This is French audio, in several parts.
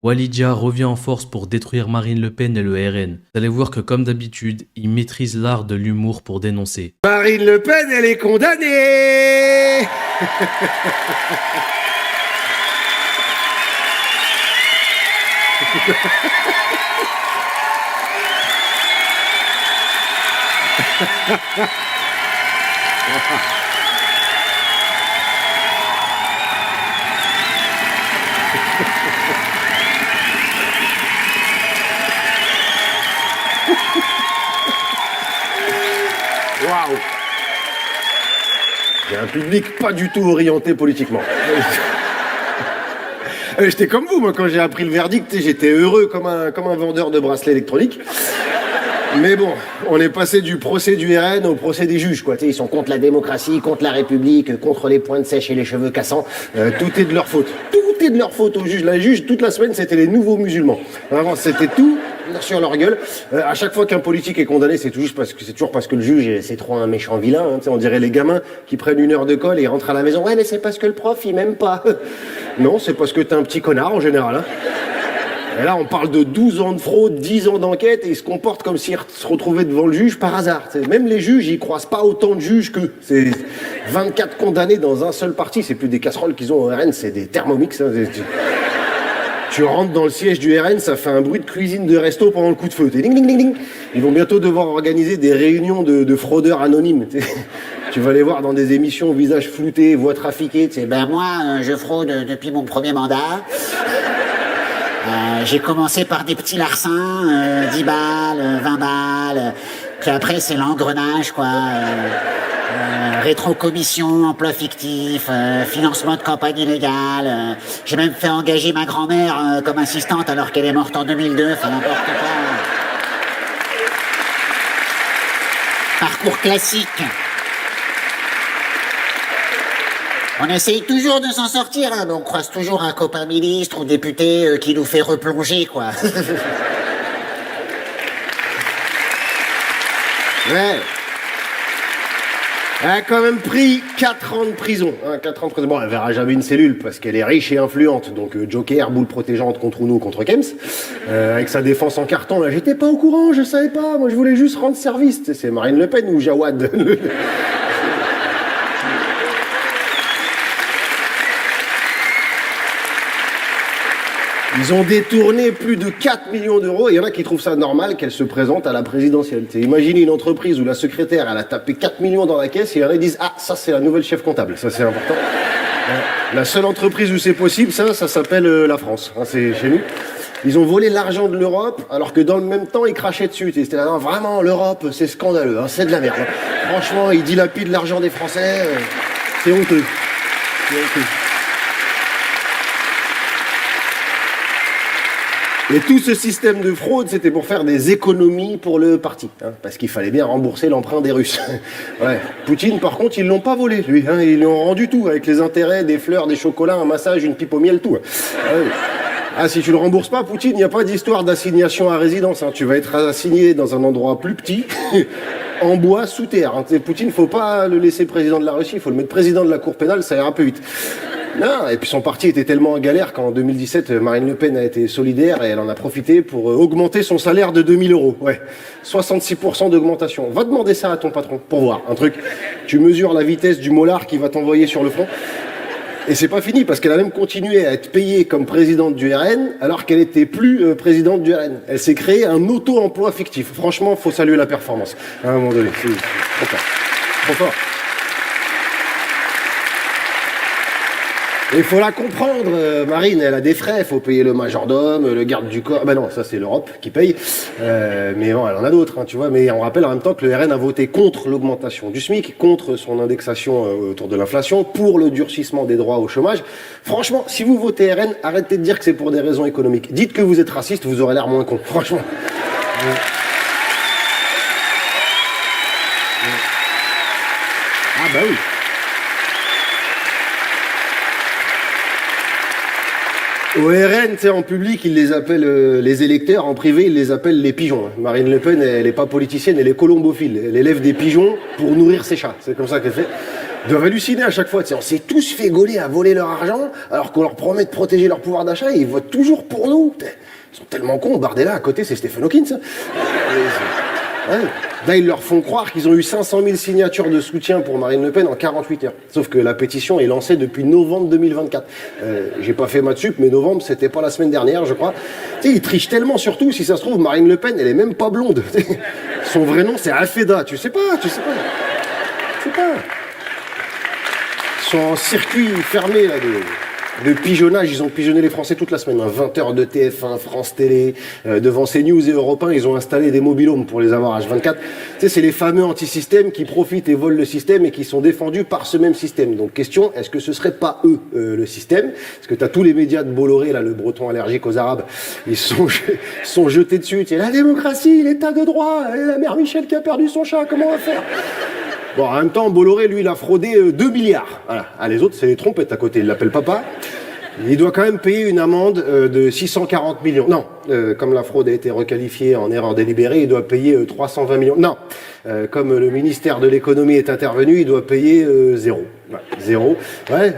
Walidia revient en force pour détruire Marine Le Pen et le RN. Vous allez voir que comme d'habitude, il maîtrise l'art de l'humour pour dénoncer. Marine Le Pen, elle est condamnée. Waouh! J'ai un public pas du tout orienté politiquement. J'étais comme vous, moi, quand j'ai appris le verdict, j'étais heureux comme un vendeur de bracelets électroniques. Mais bon, on est passé du procès du RN au procès des juges, quoi. Ils sont contre la démocratie, contre la République, contre les pointes sèches et les cheveux cassants. Tout est de leur faute. Tout est de leur faute aux juges. La juge, toute la semaine, c'était les nouveaux musulmans. Vraiment, c'était tout sur leur gueule. À chaque fois qu'un politique est condamné, c'est toujours parce que le juge, c'est trop un méchant vilain. Hein. On dirait les gamins qui prennent 1 heure de colle et ils rentrent à la maison. Ouais, mais c'est parce que le prof, il m'aime pas. Non, c'est parce que t'es un petit connard, en général. Hein. Et là, on parle de 12 ans de fraude, 10 ans d'enquête, et ils se comportent comme s'ils se retrouvaient devant le juge par hasard. Même les juges, ils croisent pas autant de juges qu'eux. C'est 24 condamnés dans un seul parti. C'est plus des casseroles qu'ils ont au RN, c'est des Thermomix. Hein. Tu rentres dans le siège du RN, ça fait un bruit de cuisine de resto pendant le coup de feu. Ding, ding, ding, ding. Ils vont bientôt devoir organiser des réunions de fraudeurs anonymes. Tu vas les voir dans des émissions, visage flouté, voix trafiquée. Ben moi, je fraude depuis mon premier mandat. J'ai commencé par des petits larcins, 10 balles, 20 balles, puis après c'est l'engrenage, quoi. Rétrocommission, emploi fictif, financement de campagne illégale. J'ai même fait engager ma grand-mère comme assistante alors qu'elle est morte en 2002, enfin n'importe quoi. Parcours classique. On essaye toujours de s'en sortir, hein, mais on croise toujours un copain ministre ou député qui nous fait replonger, quoi. Ouais. Elle a quand même pris 4 ans de prison. Hein, 4 ans de prison. Bon, elle verra jamais une cellule parce qu'elle est riche et influente. Donc Joker, boule protégeante contre Uno, contre Kems. Avec sa défense en carton, là, j'étais pas au courant, je savais pas. Moi, je voulais juste rendre service. C'est Marine Le Pen ou Jawad. Ils ont détourné plus de 4 millions d'euros et il y en a qui trouvent ça normal qu'elle se présente à la présidentielle. Imaginez une entreprise où la secrétaire, elle a tapé 4 millions dans la caisse et il y en a qui disent « Ah, ça c'est la nouvelle chef comptable, ça c'est important. » La seule entreprise où c'est possible, ça s'appelle la France. Hein, c'est chez nous. Ils ont volé l'argent de l'Europe alors que dans le même temps, ils crachaient dessus. C'était là, non, vraiment, l'Europe, c'est scandaleux, hein, c'est de la merde. Hein. Franchement, ils dilapident l'argent des Français. C'est honteux. C'est honteux. Et tout ce système de fraude, c'était pour faire des économies pour le parti, hein, parce qu'il fallait bien rembourser l'emprunt des Russes. Ouais. Poutine, par contre, ils l'ont pas volé, lui. Hein, ils lui ont rendu tout, avec les intérêts, des fleurs, des chocolats, un massage, une pipe au miel, tout. Ah, oui. Ah, si tu le rembourses pas, Poutine, il n'y a pas d'histoire d'assignation à résidence. Hein. Tu vas être assigné dans un endroit plus petit, en bois, sous terre. Hein. Poutine, faut pas le laisser président de la Russie, il faut le mettre président de la Cour pénale, ça ira un peu vite. Non, et puis son parti était tellement en galère qu'en 2017, Marine Le Pen a été solidaire et elle en a profité pour augmenter son salaire de 2000 euros. Ouais, 66% d'augmentation. Va demander ça à ton patron pour voir un truc. Tu mesures la vitesse du molar qui va t'envoyer sur le front. Et c'est pas fini parce qu'elle a même continué à être payée comme présidente du RN alors qu'elle était plus présidente du RN. Elle s'est créée un auto-emploi fictif. Franchement, faut saluer la performance. À un moment donné, c'est trop fort. Trop fort. Il faut la comprendre, Marine, elle a des frais, il faut payer le majordome, le garde du corps. Ben non, ça c'est l'Europe qui paye, mais bon, elle en a d'autres, hein, tu vois. Mais on rappelle en même temps que le RN a voté contre l'augmentation du SMIC, contre son indexation autour de l'inflation, pour le durcissement des droits au chômage. Franchement, si vous votez RN, arrêtez de dire que c'est pour des raisons économiques. Dites que vous êtes raciste, vous aurez l'air moins con, franchement. Ah bah oui. Au RN, tu sais, en public, ils les appellent les électeurs, en privé, ils les appellent les pigeons. Marine Le Pen, elle est pas politicienne, elle est colombophile. Elle élève des pigeons pour nourrir ses chats. C'est comme ça qu'elle fait. Ils doivent halluciner à chaque fois. On s'est tous fait gauler à voler leur argent, alors qu'on leur promet de protéger leur pouvoir d'achat, et ils votent toujours pour nous. Ils sont tellement cons. Bardella, à côté, c'est Stephen Hawking, ça. Ouais. Là, ils leur font croire qu'ils ont eu 500 000 signatures de soutien pour Marine Le Pen en 48 heures. Sauf que la pétition est lancée depuis novembre 2024. J'ai pas fait maths sup, mais novembre, c'était pas la semaine dernière, je crois. Tu sais, ils trichent tellement, surtout, si ça se trouve, Marine Le Pen, elle est même pas blonde. Son vrai nom, c'est Alfeda. Tu sais pas. Ils sont en circuit fermé, là, de pigeonnage. Ils ont pigeonné les Français toute la semaine. 20 heures de TF1, France Télé, devant CNews et Europe 1, ils ont installé des mobilhomes pour les avoir H24. Tu sais, c'est les fameux anti-systèmes qui profitent et volent le système et qui sont défendus par ce même système. Donc, question, est-ce que ce serait pas eux, le système? Parce que t'as tous les médias de Bolloré, là, le breton allergique aux Arabes, ils sont jetés dessus. Tu sais, la démocratie, l'état de droit, la mère Michel qui a perdu son chat, comment on va faire? Bon, en même temps, Bolloré, lui, il a fraudé 2 milliards. Voilà. Ah, les autres, c'est les trompettes à côté. Il l'appelle papa. Il doit quand même payer une amende de 640 millions. Non, comme la fraude a été requalifiée en erreur délibérée, il doit payer 320 millions. Non, comme le ministère de l'économie est intervenu, il doit payer 0. Ouais, 0. Ouais.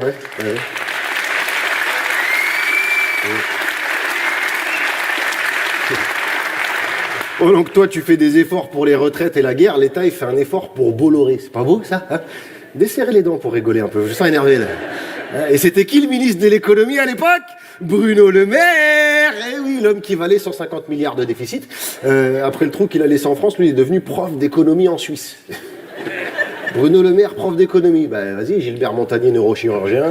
Oh, donc toi, tu fais des efforts pour les retraites et la guerre, l'État, il fait un effort pour Bolloré. C'est pas beau, ça, hein? Desserrez les dents pour rigoler un peu, je sens énervé, là. Et c'était qui le ministre de l'économie à l'époque? Bruno Le Maire. Eh oui, l'homme qui valait 150 milliards de déficit. Après le trou qu'il a laissé en France, lui, il est devenu prof d'économie en Suisse. Bruno Le Maire, prof d'économie. Ben, vas-y, Gilbert Montagnier, neurochirurgien.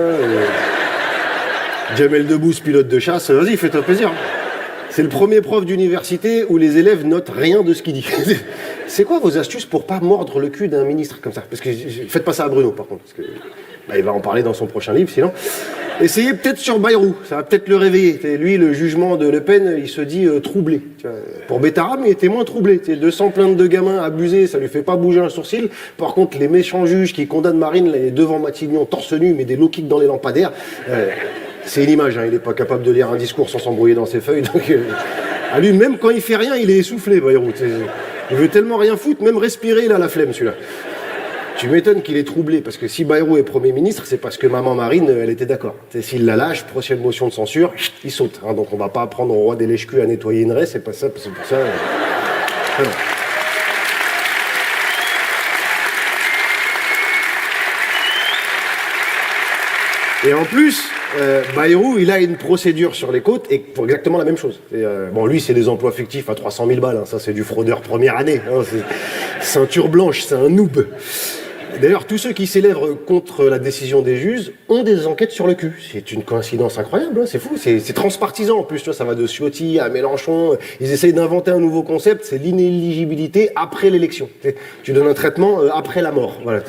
Jamel Debbouze, pilote de chasse. Vas-y, fais-toi plaisir. C'est le premier prof d'université où les élèves notent rien de ce qu'il dit. C'est quoi vos astuces pour pas mordre le cul d'un ministre comme ça? Parce que faites pas ça à Bruno, par contre. Parce que il va en parler dans son prochain livre, sinon. Essayez peut-être sur Bayrou, ça va peut-être le réveiller. Lui, le jugement de Le Pen, il se dit troublé. Pour Bétarame, il était moins troublé. 200 plaintes de gamins abusés, ça lui fait pas bouger un sourcil. Par contre, les méchants juges qui condamnent Marine, là, devant Matignon, torse nu, mais des low kicks dans les lampadaires. C'est une image, hein, il n'est pas capable de lire un discours sans s'embrouiller dans ses feuilles. Donc, à lui, même quand il fait rien, il est essoufflé, Bayrou. Il veut tellement rien foutre, même respirer, il a la flemme, celui-là. Tu m'étonnes qu'il est troublé, parce que si Bayrou est Premier ministre, c'est parce que maman Marine, elle était d'accord. S'il la lâche, prochaine motion de censure, il saute. Hein, donc on va pas apprendre au roi des lèche-culs à nettoyer une raie, c'est pas ça, c'est pour ça. Voilà. Et en plus, Bayrou, il a une procédure sur les côtes et pour exactement la même chose. Bon, lui, c'est des emplois fictifs à 300 000 balles. Hein, ça, c'est du fraudeur première année. Hein, c'est ceinture blanche, c'est un noob. D'ailleurs, tous ceux qui s'élèvent contre la décision des juges ont des enquêtes sur le cul. C'est une coïncidence incroyable, hein, c'est fou. C'est transpartisan en plus, tu vois, ça va de Ciotti à Mélenchon. Ils essayent d'inventer un nouveau concept, c'est l'inéligibilité après l'élection. Tu donnes un traitement après la mort. Voilà.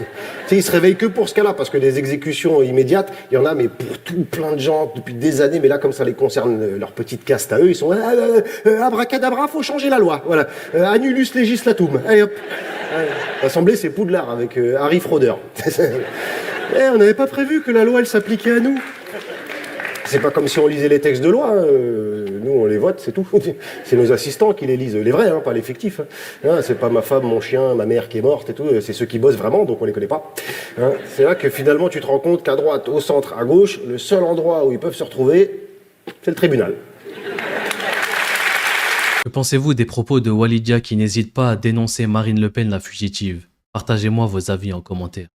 Ils se réveillent que pour ce cas-là, parce que des exécutions immédiates, il y en a, mais pour tout plein de gens depuis des années. Mais là, comme ça les concerne, leur petite caste à eux, ils sont abracadabra, faut changer la loi. Voilà, annulus legislatum. Allez hop. L'Assemblée, c'est Poudlard avec Harry Fraudeur. On n'avait pas prévu que la loi, elle s'appliquait à nous. C'est pas comme si on lisait les textes de loi. Hein. Nous, on les vote, c'est tout. C'est nos assistants qui les lisent. Les vrais, hein, pas les fictifs. Hein. C'est pas ma femme, mon chien, ma mère qui est morte et tout. C'est ceux qui bossent vraiment, donc on les connaît pas. Hein. C'est là que finalement, tu te rends compte qu'à droite, au centre, à gauche, le seul endroit où ils peuvent se retrouver, c'est le tribunal. Que pensez-vous des propos de Walidia qui n'hésite pas à dénoncer Marine Le Pen la fugitive? Partagez-moi vos avis en commentaire.